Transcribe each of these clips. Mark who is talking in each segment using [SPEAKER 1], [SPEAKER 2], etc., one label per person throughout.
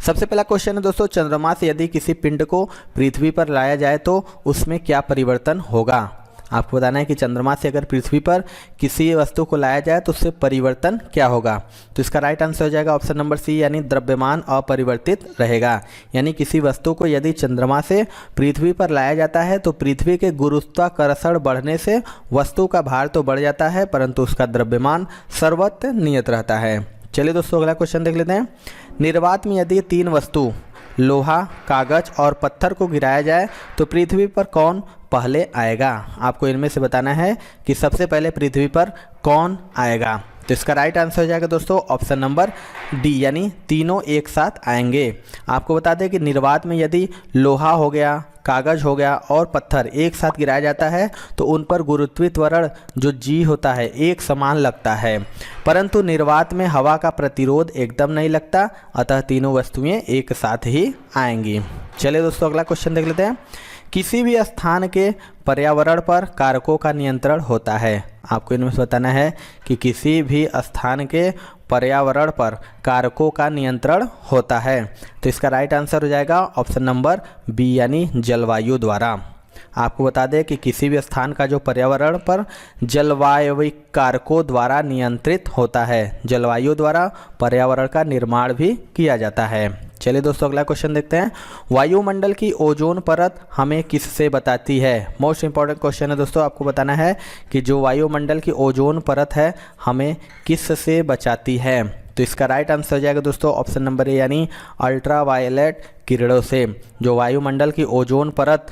[SPEAKER 1] सबसे पहला क्वेश्चन है दोस्तों, चंद्रमा से यदि किसी पिंड को पृथ्वी पर लाया जाए तो उसमें क्या परिवर्तन होगा। आपको बताना है कि चंद्रमा से अगर पृथ्वी पर किसी वस्तु को लाया जाए तो उससे परिवर्तन क्या होगा। तो इसका राइट आंसर हो जाएगा ऑप्शन नंबर सी, यानी द्रव्यमान अपरिवर्तित रहेगा। यानी किसी वस्तु को यदि चंद्रमा से पृथ्वी पर लाया जाता है तो पृथ्वी के गुरुत्वाकर्षण बढ़ने से वस्तु का भार तो बढ़ जाता है, परंतु उसका द्रव्यमान सर्वत्र नियत रहता है। चलिए दोस्तों, अगला क्वेश्चन देख लेते हैं। निर्वात में यदि तीन वस्तु लोहा, कागज और पत्थर को गिराया जाए तो पृथ्वी पर कौन पहले आएगा। आपको इनमें से बताना है कि सबसे पहले पृथ्वी पर कौन आएगा। तो इसका राइट आंसर हो जाएगा दोस्तों ऑप्शन नंबर डी, यानी तीनों एक साथ आएंगे। आपको बता दें कि निर्वात में यदि लोहा हो गया, कागज हो गया और पत्थर एक साथ गिराया जाता है तो उन पर गुरुत्वीय त्वरण जो जी होता है एक समान लगता है, परंतु निर्वात में हवा का प्रतिरोध एकदम नहीं लगता, अतः तीनों वस्तुएं एक साथ ही आएंगी। चलिए दोस्तों, अगला क्वेश्चन देख लेते हैं। किसी भी स्थान के पर्यावरण पर कारकों का नियंत्रण होता है। आपको इनमें से बताना है कि किसी भी स्थान के पर्यावरण पर कारकों का नियंत्रण होता है। तो इसका राइट आंसर हो जाएगा ऑप्शन नंबर बी, यानी जलवायु द्वारा। आपको बता दें कि किसी भी स्थान का जो पर्यावरण पर जलवायु कारकों द्वारा नियंत्रित होता है, जलवायु द्वारा पर्यावरण का निर्माण भी किया जाता है। चलिए दोस्तों, अगला क्वेश्चन देखते हैं। वायुमंडल की ओजोन परत हमें किससे बताती है। मोस्ट इंपॉर्टेंट क्वेश्चन है दोस्तों। आपको बताना है कि जो वायुमंडल की ओजोन परत है हमें किससे बचाती है। तो इसका राइट आंसर हो जाएगा दोस्तों ऑप्शन नंबर ए, यानी अल्ट्रावायलेट किरणों से। जो वायुमंडल की ओजोन परत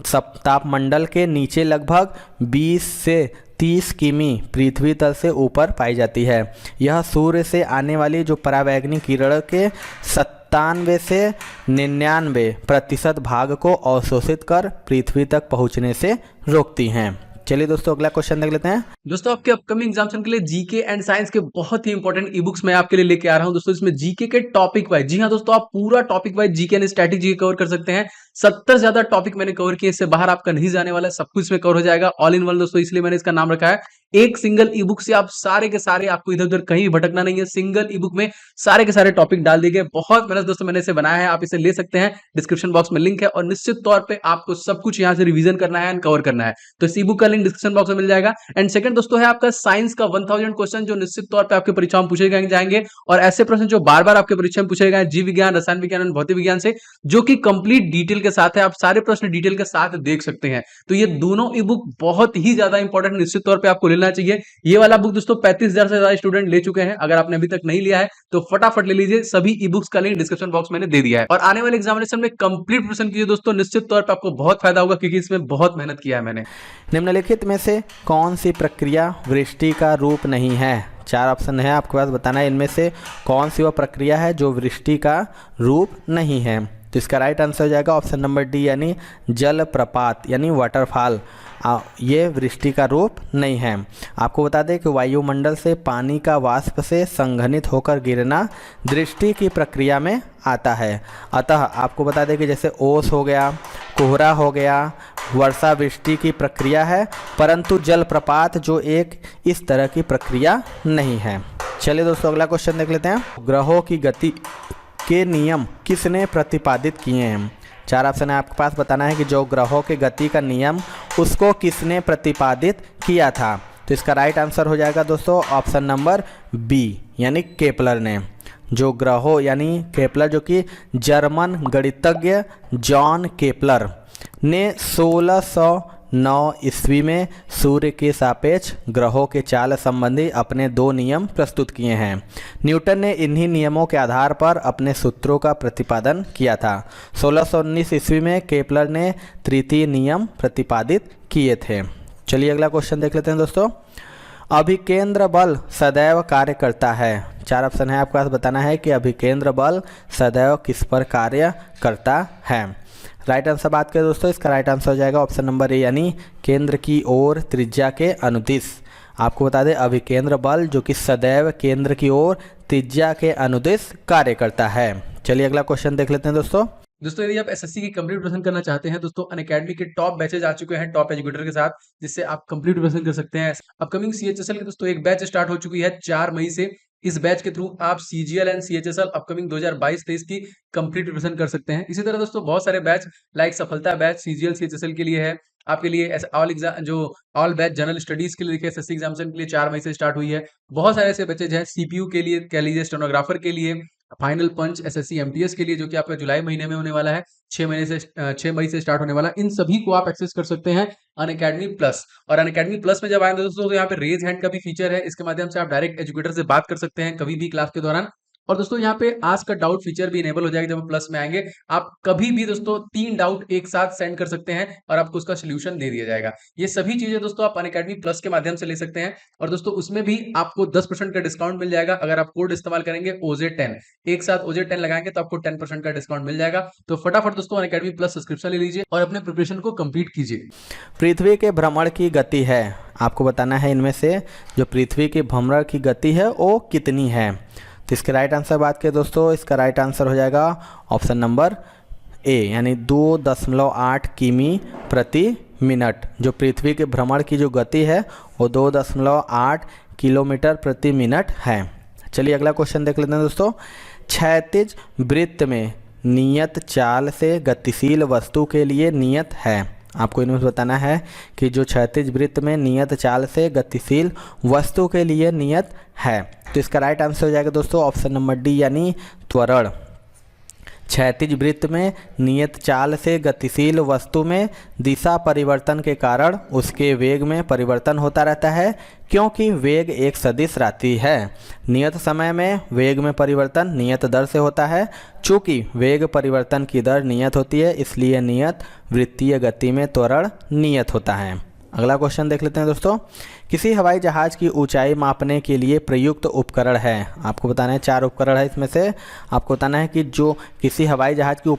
[SPEAKER 1] तापमंडल के नीचे लगभग 20 से 30 किमी पृथ्वी तल से ऊपर पाई जाती है। यह सूर्य से आने वाली जो परावैंगनी किरण के 97 से 99% भाग को अवशोषित कर पृथ्वी तक पहुंचने से रोकती हैं। चलिए दोस्तों, अगला क्वेश्चन देख लेते हैं।
[SPEAKER 2] दोस्तों, आपके अपकमिंग एग्जामिनेशन के लिए जीके एंड साइंस के बहुत ही इंपॉर्टेंट ई बुक्स मैं आपके लिए लेके आ रहा हूं दोस्तों। इसमें जीके के टॉपिक वाइज, जी हाँ दोस्तों, आप पूरा topic wise GK and strategy cover कर सकते हैं। 70 से ज्यादा टॉपिक मैंने कवर किए, इससे बाहर आपका नहीं जाने वाला, सब कुछ इसमें कवर हो जाएगा ऑल इन वन दोस्तों। इसलिए मैंने इसका नाम रखा है एक सिंगल ई बुक से आप सारे के सारे, आपको इधर उधर कहीं भटकना नहीं है। सिंगल ई बुक में सारे के सारे टॉपिक डाल दिए गए। बहुत मेहनत दोस्तों मैंने इसे बनाया है, आप इसे ले सकते हैं, डिस्क्रिप्शन बॉक्स में लिंक है। और निश्चित तौर पे आपको सब कुछ यहाँ से रिवीजन करना है एंड कवर करना है, तो इस ई बुक का लिंक डिस्क्रिप्शन बॉक्स में मिल जाएगा। एंड सेकंड दोस्तों है आपका साइंस का 1000 क्वेश्चन, जो निश्चित तौर पे आपके परीक्षा में पूछे जाएंगे। और ऐसे प्रश्न जो बार बार आपके परीक्षा में पूछे गए जीव विज्ञान, रसायन विज्ञान और भौतिक विज्ञान से, जो कि कंप्लीट डिटेल के साथ है। आप सारे प्रश्न डिटेल के साथ देख सकते हैं। तो ये दोनों ई बुक बहुत ही ज्यादा इंपॉर्टेंट, निश्चित तौर पे आपको लेना चाहिए। ये वाला बुक दोस्तों 35,000 से ज्यादा स्टूडेंट ले चुके हैं। अगर आपने अभी तक नहीं लिया है तो फटाफट ले लीजिए। सभी ई बुक्स का लिंक डिस्क्रिप्शन बॉक्स मैंने दे दिया है। और आने वाले एग्जामिनेशन में कंप्लीट प्रिपरेशन कीजिए दोस्तों, निश्चित तौर पे आपको बहुत फायदा होगा, क्योंकि इसमें बहुत मेहनत किया है मैंने।
[SPEAKER 1] निम्नलिखित में से कौन सी प्रक्रिया वृष्टि का रूप नहीं है। 4 ऑप्शन है आपके पास, बताना है इनमें से कौन सी वह प्रक्रिया है जो वृष्टि का रूप नहीं है। तो इसका राइट आंसर हो जाएगा ऑप्शन नंबर डी, यानी जलप्रपात, यानी वाटरफॉल। ये वृष्टि का रूप नहीं है। आपको बता दें कि वायुमंडल से पानी का वाष्प से संघनित होकर गिरना दृष्टि की प्रक्रिया में आता है। अतः आपको बता दें कि जैसे ओस हो गया, कोहरा हो गया, वर्षा वृष्टि की प्रक्रिया है, परंतु जलप्रपात जो एक इस तरह की प्रक्रिया नहीं है। चलिए दोस्तों, अगला क्वेश्चन देख लेते हैं। ग्रहों की गति के नियम किसने प्रतिपादित किए हैं। 4 ऑप्शन है आपके पास, बताना है कि जो ग्रहों के गति का नियम उसको किसने प्रतिपादित किया था। तो इसका राइट आंसर हो जाएगा दोस्तों ऑप्शन नंबर बी, यानी केपलर ने। जो ग्रहों, यानी केपलर जो कि जर्मन गणितज्ञ जॉन केपलर ने 1609 ईस्वी में सूर्य के सापेक्ष ग्रहों के चाल संबंधी अपने 2 नियम प्रस्तुत किए हैं। न्यूटन ने इन्हीं नियमों के आधार पर अपने सूत्रों का प्रतिपादन किया था। 1619 ईस्वी में केपलर ने तृतीय नियम प्रतिपादित किए थे। चलिए अगला क्वेश्चन देख लेते हैं दोस्तों। अभिकेंद्र बल सदैव कार्य करता है। 4 ऑप्शन है आपके पास, बताना है कि अभिकेंद्र बल सदैव किस पर कार्य करता है। राइट आंसर बात करें दोस्तों, इसका राइट आंसर हो जाएगा ऑप्शन नंबर ए, यानी केंद्र की ओर त्रिज्या के अनुदिश। आपको बता दें अभिकेंद्र बल जो कि सदैव केंद्र की ओर त्रिज्या के अनुदिश कार्य करता है। चलिए अगला क्वेश्चन देख लेते हैं दोस्तों।
[SPEAKER 2] यदि आप एसएससी की कंप्लीट प्रिपरेशन करना चाहते हैं दोस्तों, अनअकैडमी के टॉप बैचेज आ चुके हैं टॉप एजुकेटर के साथ, जिससे आप कंप्लीट प्रिपरेशन कर सकते हैं। अपकमिंग सीएचएसएल की दोस्तों एक बैच स्टार्ट हो चुकी है 4 मई से। इस बैच के थ्रू आप CGL एंड CHSL अपकमिंग 2022-23 की कंप्लीट प्रिपरेशन कर सकते हैं। इसी तरह दोस्तों बहुत सारे बैच लाइक सफलता बैच CGL CHSL के लिए है, आपके लिए ऑल एग्जाम जो ऑल बैच जनरल स्टडीज के लिए देखिए SSC एग्जामिनेशन के लिए 4 मई से स्टार्ट हुई है। बहुत सारे ऐसे बैचेज हैं CPU के लिए, कह लीजिए स्टेनोग्राफर के लिए, फाइनल पंच SSC MTS के लिए जो कि आपका जुलाई महीने में होने वाला है, 6 मई से स्टार्ट होने वाला। इन सभी को आप एक्सेस कर सकते हैं अनअकैडमी प्लस। और अनअकैडमी प्लस में जब आएंगे दोस्तों तो यहाँ पे रेज हैंड का भी फीचर है, इसके माध्यम से आप डायरेक्ट एजुकेटर से बात कर सकते हैं कभी भी क्लास के दौरान। और दोस्तों यहाँ पे आस्क का डाउट फीचर भी इनेबल हो जाएगा जब प्लस में आएंगे। आप कभी भी दोस्तों 3 डाउट एक साथ सेंड कर सकते हैं और आपको उसका सोल्यूशन दे दिया जाएगा। ये सभी चीजें दोस्तों आप अनअकैडमी प्लस के माध्यम से ले सकते हैं। और दोस्तों उसमें भी आपको 10% का डिस्काउंट मिल जाएगा अगर आप कोड इस्तेमाल करेंगे OJ10। एक साथ OJ10 लगाएंगे तो आपको 10% का डिस्काउंट मिल जाएगा। तो फटाफट दोस्तों अनअकैडमी प्लस सब्सक्रिप्शन ले लीजिए और अपने प्रिपरेशन को कंप्लीट कीजिए।
[SPEAKER 1] पृथ्वी के भ्रमण की गति है, आपको बताना है इनमें से जो पृथ्वी के भ्रमण की गति है वो कितनी है। तो इसके राइट आंसर बात करें दोस्तों, इसका राइट आंसर हो जाएगा ऑप्शन नंबर ए, यानी 2.8 किमी प्रति मिनट। जो पृथ्वी के भ्रमण की जो गति है वो 2.8 किलोमीटर प्रति मिनट है। चलिए अगला क्वेश्चन देख लेते हैं दोस्तों। क्षैतिज वृत्त में नियत चाल से गतिशील वस्तु के लिए नियत है। आपको इनमें बताना है कि जो क्षैतिज वृत्त में नियत चाल से गतिशील वस्तु के लिए नियत है। तो इसका राइट आंसर हो जाएगा दोस्तों ऑप्शन नंबर डी, यानी त्वरण। क्षैतिज वृत्त में नियत चाल से गतिशील वस्तु में दिशा परिवर्तन के कारण उसके वेग में परिवर्तन होता रहता है, क्योंकि वेग एक सदिश राशि है। नियत समय में वेग में परिवर्तन नियत दर से होता है। चूँकि वेग परिवर्तन की दर नियत होती है, इसलिए नियत वृत्तीय गति में त्वरण नियत होता है। अगला क्वेश्चन देख लेते हैं दोस्तों। किसी हवाई जहाज की ऊंचाई मापने के लिए प्रयुक्त उपकरण है। आपको बताना है 4 उपकरण है, इसमें से आपको बताना है कि जो किसी हवाई जहाज की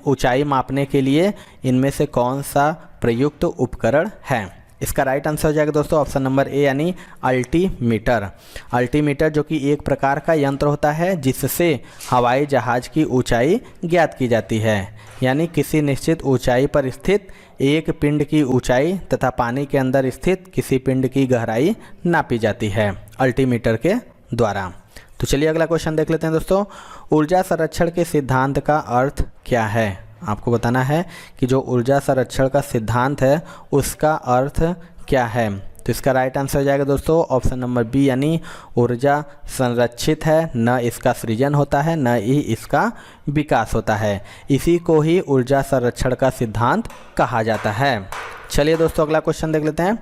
[SPEAKER 1] ऊंचाई मापने के लिए इनमें से कौन सा प्रयुक्त उपकरण है। इसका राइट आंसर हो जाएगा दोस्तों ऑप्शन नंबर ए, यानी अल्टीमीटर। अल्टीमीटर जो कि एक प्रकार का यंत्र होता है जिससे हवाई जहाज की ऊंचाई ज्ञात की जाती है, यानी किसी निश्चित ऊंचाई पर स्थित एक पिंड की ऊंचाई तथा पानी के अंदर स्थित किसी पिंड की गहराई नापी जाती है अल्टीमीटर के द्वारा। तो चलिए अगला क्वेश्चन देख लेते हैं दोस्तों। ऊर्जा संरक्षण के सिद्धांत का अर्थ क्या है। आपको बताना है कि जो ऊर्जा संरक्षण का सिद्धांत है उसका अर्थ क्या है। तो इसका राइट आंसर हो जाएगा दोस्तों ऑप्शन नंबर बी, यानी ऊर्जा संरक्षित है, न इसका सृजन होता है न ही इसका विकास होता है। इसी को ही ऊर्जा संरक्षण का सिद्धांत कहा जाता है। चलिए दोस्तों अगला क्वेश्चन देख लेते हैं।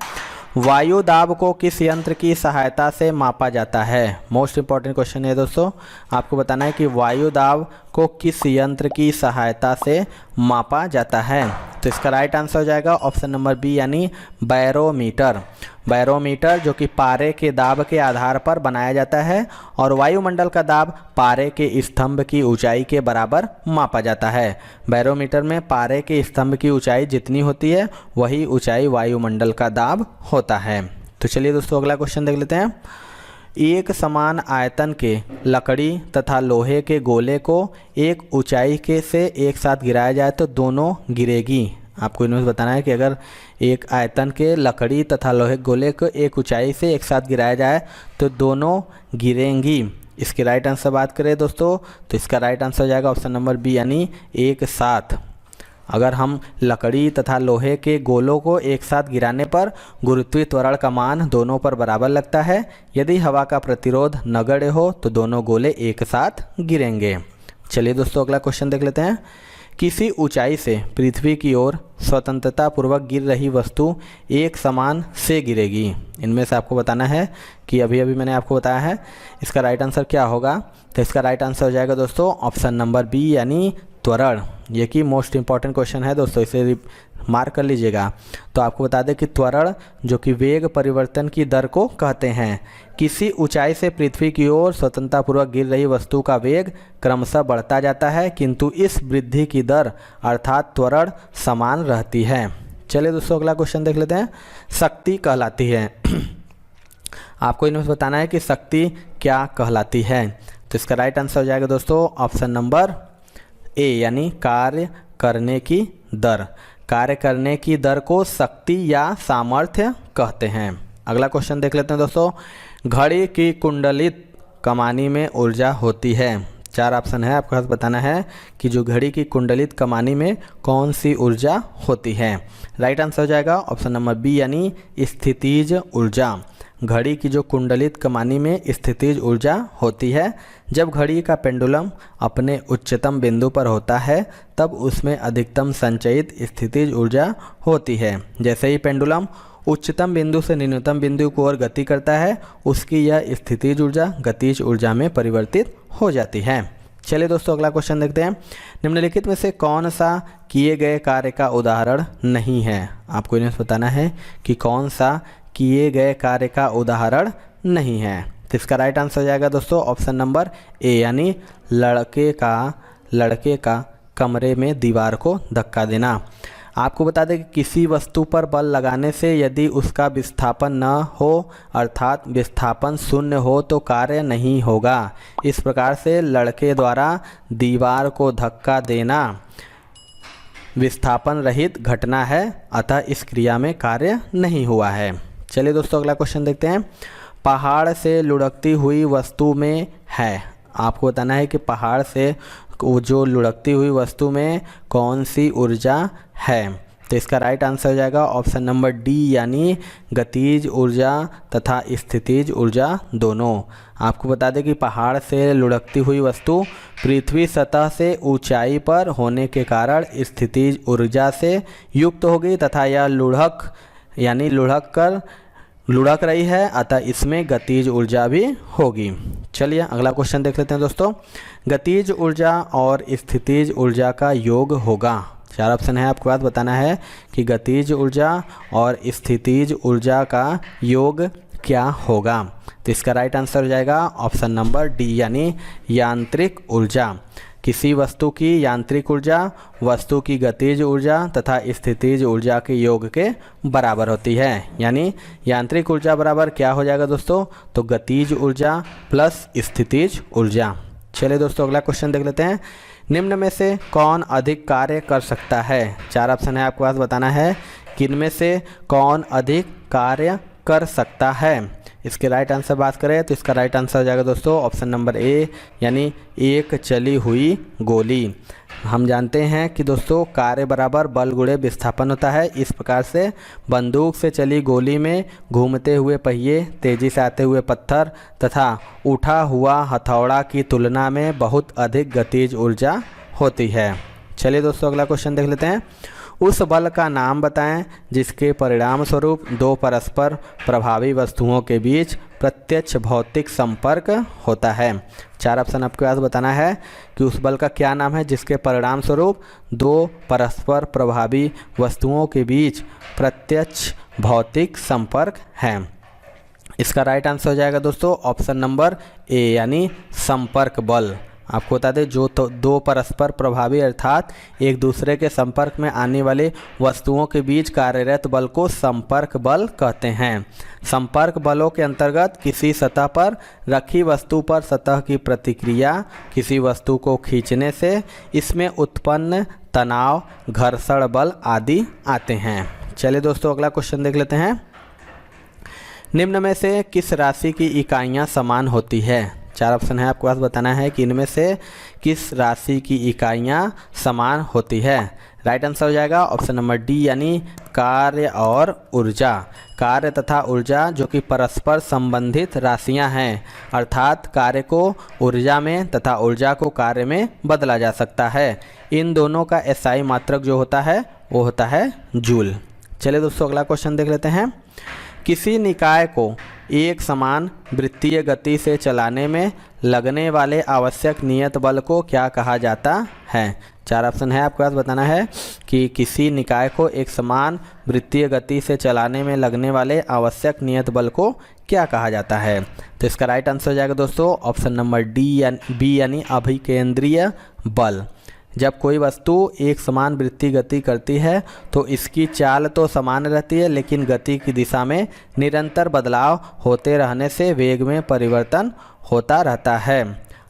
[SPEAKER 1] वायु दाब को किस यंत्र की सहायता से मापा जाता है। मोस्ट इंपॉर्टेंट क्वेश्चन है दोस्तों। आपको बताना है कि वायु दाब को किस यंत्र की सहायता से मापा जाता है। तो इसका राइट आंसर हो जाएगा ऑप्शन नंबर बी, यानी बैरोमीटर। बैरोमीटर जो कि पारे के दाब के आधार पर बनाया जाता है और वायुमंडल का दाब पारे के स्तंभ की ऊंचाई के बराबर मापा जाता है। बैरोमीटर में पारे के स्तंभ की ऊंचाई जितनी होती है वही ऊंचाई वायुमंडल का दाब होता है। तो चलिए दोस्तों अगला क्वेश्चन देख लेते हैं। एक समान आयतन के लकड़ी तथा लोहे के गोले को एक ऊंचाई के से एक साथ गिराया जाए तो दोनों गिरेगी। आपको इनमें बताना है कि अगर एक आयतन के लकड़ी तथा लोहे के गोले को एक ऊंचाई से एक साथ गिराया जाए तो दोनों गिरेंगी। इसके राइट आंसर बात करें दोस्तों तो इसका राइट आंसर हो जाएगा ऑप्शन नंबर बी, यानी एक साथ। अगर हम लकड़ी तथा लोहे के गोलों को एक साथ गिराने पर गुरुत्वीय त्वरण का मान दोनों पर बराबर लगता है। यदि हवा का प्रतिरोध नगण्य हो तो दोनों गोले एक साथ गिरेंगे। चलिए दोस्तों अगला क्वेश्चन देख लेते हैं। किसी ऊंचाई से पृथ्वी की ओर स्वतंत्रता पूर्वक गिर रही वस्तु एक समान से गिरेगी। इनमें से आपको बताना है कि अभी मैंने आपको बताया है इसका राइट आंसर क्या होगा। तो इसका राइट आंसर हो जाएगा दोस्तों ऑप्शन नंबर बी, यानी त्वरण। ये कि मोस्ट इंपॉर्टेंट क्वेश्चन है दोस्तों, इसे मार्क कर लीजिएगा। तो आपको बता दें कि त्वरण जो कि वेग परिवर्तन की दर को कहते हैं। किसी ऊंचाई से पृथ्वी की ओर स्वतंत्रतापूर्वक गिर रही वस्तु का वेग क्रमशः बढ़ता जाता है, किंतु इस वृद्धि की दर अर्थात त्वरण समान रहती है। चलिए दोस्तों अगला क्वेश्चन देख लेते हैं। शक्ति कहलाती है। आपको इनमें बताना है कि शक्ति क्या कहलाती है। तो इसका राइट आंसर हो जाएगा दोस्तों ऑप्शन नंबर ए, यानी कार्य करने की दर। कार्य करने की दर को शक्ति या सामर्थ्य कहते हैं। अगला क्वेश्चन देख लेते हैं दोस्तों। घड़ी की कुंडलित कमानी में ऊर्जा होती है? 4 ऑप्शन है, आपको पास बताना है कि जो घड़ी की कुंडलित कमानी में कौन सी ऊर्जा होती है। राइट आंसर हो जाएगा ऑप्शन नंबर बी यानी स्थितिज ऊर्जा। घड़ी की जो कुंडलित कमानी में स्थितिज ऊर्जा होती है। जब घड़ी का पेंडुलम अपने उच्चतम बिंदु पर होता है तब उसमें अधिकतम संचयित स्थितिज ऊर्जा होती है। जैसे ही पेंडुलम उच्चतम बिंदु से निम्नतम बिंदु की ओर गति करता है उसकी यह स्थितिज ऊर्जा गतिज ऊर्जा में परिवर्तित हो जाती है। चलिए दोस्तों अगला क्वेश्चन देखते हैं। निम्नलिखित में से कौन सा किए गए कार्य का उदाहरण नहीं है? आपको इन्हें बताना है कि कौन सा किए गए कार्य का उदाहरण नहीं है। तो इसका राइट आंसर हो जाएगा दोस्तों ऑप्शन नंबर ए यानी लड़के का कमरे में दीवार को धक्का देना। आपको बता दें कि किसी वस्तु पर बल लगाने से यदि उसका विस्थापन न हो अर्थात विस्थापन शून्य हो तो कार्य नहीं होगा। इस प्रकार से लड़के द्वारा दीवार को धक्का देना विस्थापन रहित घटना है, अतः इस क्रिया में कार्य नहीं हुआ है। चलिए दोस्तों अगला क्वेश्चन देखते हैं। पहाड़ से लुढ़कती हुई वस्तु में है। आपको बताना है कि पहाड़ से जो लुढ़कती हुई वस्तु में कौन सी ऊर्जा है। तो इसका राइट आंसर हो जाएगा ऑप्शन नंबर डी यानी गतिज ऊर्जा तथा स्थितिज ऊर्जा दोनों। आपको बता दें कि पहाड़ से लुढ़कती हुई वस्तु पृथ्वी सतह से ऊंचाई पर होने के कारण स्थितिज ऊर्जा से युक्त होगी तथा यह लुढ़क रही है, अतः इसमें गतिज ऊर्जा भी होगी। चलिए अगला क्वेश्चन देख लेते हैं दोस्तों। गतिज ऊर्जा और स्थितिज ऊर्जा का योग होगा। 4 ऑप्शन है, आपको बात बताना है कि गतिज ऊर्जा और स्थितिज ऊर्जा का योग क्या होगा। तो इसका राइट आंसर हो जाएगा ऑप्शन नंबर डी यानी यांत्रिक ऊर्जा। किसी वस्तु की यांत्रिक ऊर्जा वस्तु की गतिज ऊर्जा तथा स्थितिज ऊर्जा के योग के बराबर होती है। यानी यांत्रिक ऊर्जा बराबर क्या हो जाएगा दोस्तों? तो गतिज ऊर्जा प्लस स्थितिज ऊर्जा। चलिए दोस्तों अगला क्वेश्चन देख लेते हैं। निम्न में से कौन अधिक कार्य कर सकता है? 4 ऑप्शन है, आपको पास बताना है कि इनमें से कौन अधिक कार्य कर सकता है। इसके राइट आंसर बात करें तो इसका राइट आंसर हो जाएगा दोस्तों ऑप्शन नंबर ए यानी एक चली हुई गोली। हम जानते हैं कि दोस्तों कार्य बराबर बल गुणे विस्थापन होता है। इस प्रकार से बंदूक से चली गोली में घूमते हुए पहिए, तेजी से आते हुए पत्थर तथा उठा हुआ हथौड़ा की तुलना में बहुत अधिक गतिज ऊर्जा होती है। चलिए दोस्तों अगला क्वेश्चन देख लेते हैं। उस बल का नाम बताएं जिसके परिणाम स्वरूप दो परस्पर प्रभावी वस्तुओं के बीच प्रत्यक्ष भौतिक संपर्क होता है। 4 ऑप्शन आपके पास बताना है कि उस बल का क्या नाम है जिसके परिणाम स्वरूप दो परस्पर प्रभावी वस्तुओं के बीच प्रत्यक्ष भौतिक संपर्क है। इसका राइट आंसर हो जाएगा दोस्तों ऑप्शन नंबर ए यानी संपर्क बल। आपको बता दें जो तो दो परस्पर प्रभावी अर्थात एक दूसरे के संपर्क में आने वाले वस्तुओं के बीच कार्यरत बल को संपर्क बल कहते हैं। संपर्क बलों के अंतर्गत किसी सतह पर रखी वस्तु पर सतह की प्रतिक्रिया किसी वस्तु को खींचने से इसमें उत्पन्न तनाव, घर्षण बल आदि आते हैं। चलिए दोस्तों अगला क्वेश्चन देख लेते हैं। निम्न में से किस राशि की इकाइयाँ समान होती है? 4 ऑप्शन है, आपको पास बताना है कि इनमें से किस राशि की इकाइयाँ समान होती है। राइट आंसर हो जाएगा ऑप्शन नंबर डी यानी कार्य और ऊर्जा। कार्य तथा ऊर्जा जो कि परस्पर संबंधित राशियां हैं, अर्थात कार्य को ऊर्जा में तथा ऊर्जा को कार्य में बदला जा सकता है। इन दोनों का एसआई मात्रक जो होता है वो होता है जूल। चलिए दोस्तों अगला क्वेश्चन देख लेते हैं। किसी निकाय को एक समान वृत्तीय गति से चलाने में लगने वाले आवश्यक नियत बल को क्या कहा जाता है? 4 ऑप्शन है, आपके पास बताना है कि किसी निकाय को एक समान वृत्तीय गति से चलाने में लगने वाले आवश्यक नियत बल को क्या कहा जाता है। तो इसका राइट आंसर हो जाएगा दोस्तों ऑप्शन नंबर बी यानी अभिकेंद्रीय बल। जब कोई वस्तु एक समान वृत्तीय गति करती है तो इसकी चाल तो समान रहती है, लेकिन गति की दिशा में निरंतर बदलाव होते रहने से वेग में परिवर्तन होता रहता है।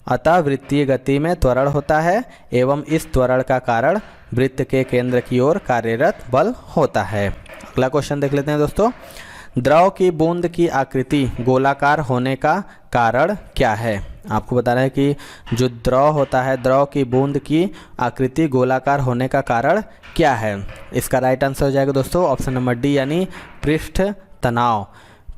[SPEAKER 1] अतः वृत्तीय गति में त्वरण होता है एवं इस त्वरण का कारण वृत्त के केंद्र की ओर कार्यरत बल होता है। अगला क्वेश्चन देख लेते हैं दोस्तों। द्रव की बूंद की आकृति गोलाकार होने का कारण क्या है? आपको बताना है कि जो द्रव होता है, द्रव की बूंद की आकृति गोलाकार होने का कारण क्या है? इसका राइट आंसर हो जाएगा दोस्तों ऑप्शन नंबर डी, यानी पृष्ठ तनाव।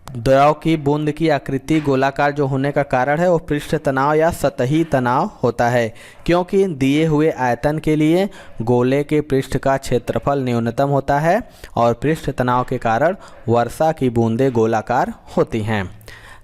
[SPEAKER 1] द्रव की बूंद की आकृति गोलाकार जो होने का कारण है वो पृष्ठ तनाव या सतही तनाव होता है, क्योंकि दिए हुए आयतन के लिए गोले के पृष्ठ का क्षेत्रफल न्यूनतम होता है और पृष्ठ तनाव के कारण वर्षा की बूंदें गोलाकार होती हैं।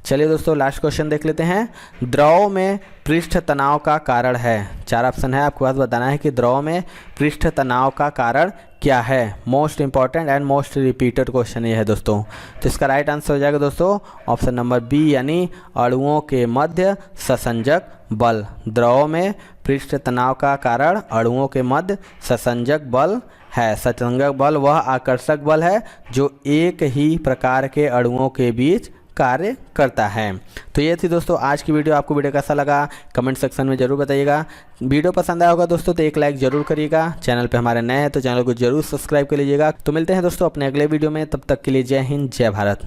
[SPEAKER 1] चलिए दोस्तों लास्ट क्वेश्चन देख लेते हैं। द्रव में पृष्ठ तनाव का कारण है। 4 ऑप्शन है, आपके पास बताना है कि द्रव में पृष्ठ तनाव का कारण क्या है। Most important and most repeated question ये है दोस्तों। तो इसका राइट आंसर हो जाएगा दोस्तों ऑप्शन नंबर बी, यानी अणुओं के मध्य ससंजक बल। द्रव में पृष्ठ तनाव का कारण अणुओं के मध्य ससंजक बल है। ससंजक बल वह आकर्षक बल है जो एक ही प्रकार के अणुओं के बीच कार्य करता है। तो ये थी दोस्तों आज की वीडियो। आपको वीडियो कैसा लगा कमेंट सेक्शन में जरूर बताइएगा। वीडियो पसंद आया होगा दोस्तों तो एक लाइक जरूर करिएगा। चैनल पे हमारे नए हैं तो चैनल को जरूर सब्सक्राइब कर लीजिएगा। तो मिलते हैं दोस्तों अपने अगले वीडियो में, तब तक के लिए जय हिंद जय भारत।